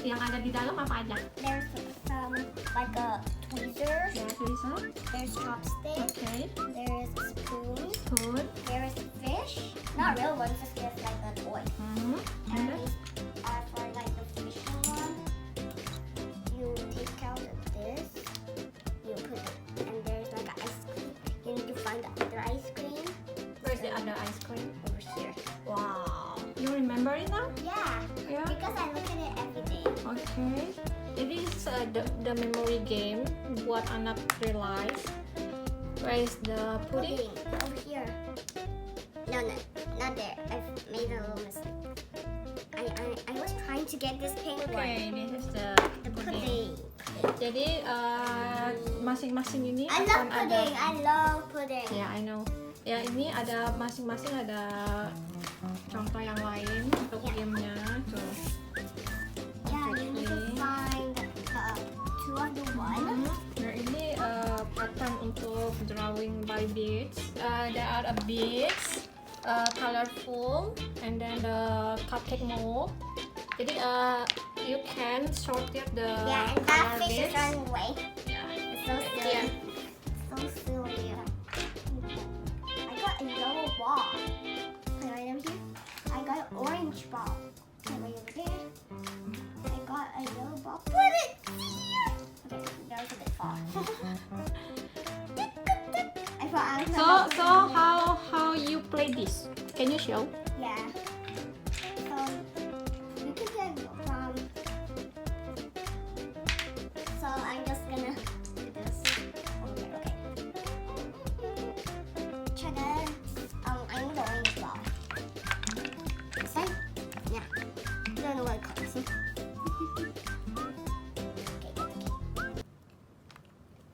yang ada di dalam apa aja? There's some like a tweezers. Ya, tulisan. There's chopstick. Okay. There's a spoon. Spoon. There's fish. Not real ones, just like a toy. And And then for like the fishing one, you take out this. You put it, and there's like an ice cream. You need to find the other ice cream where's the other ice cream? over here. Wow. You remember it now? Yeah, Yeah. because I look at it every day. Okay. Jadi the memory game buat anak realize where is the pudding? Over here. No, not there. I've made a little mistake. I was trying to get this pink one. Okay, this is the The pudding. pudding. Jadi masing-masing ini I akan love pudding. ada. I love pudding. Ya, I know. Ya, ini ada masing-masing ada contoh yang lain untuk Ya. gamenya. Tuh. Yeah, you need to find the two of the one. Nah, ini pattern untuk drawing by beads. There are beads, colorful, and then the cupcake mold. Jadi you can sorted the Yeah, and that color fish is beads. running away. Yeah. It's so silly. Yeah. So silly. I got a yellow ball. Put it right over here. I got an orange ball. Put it right over there. I got a yellow ball. Put it here. Okay, that was a bit far. I thought I was So how you play this? Can you show? yeah. You can get so I'm just gonna do this. Okay. Check it. I'm the orange ball. This side? Yeah. I don't know what it calls. Okay.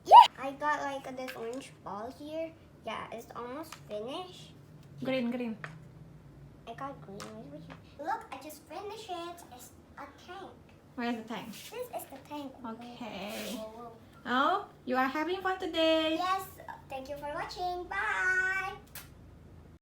Yeah! I got like this orange ball here. Yeah, it's almost finished. Green. I got green. Look, I just finished it. It's a tank. Where's the tank? This is the tank. Okay. Whoa. Oh, you are having fun today. Yes, thank you for watching. Bye.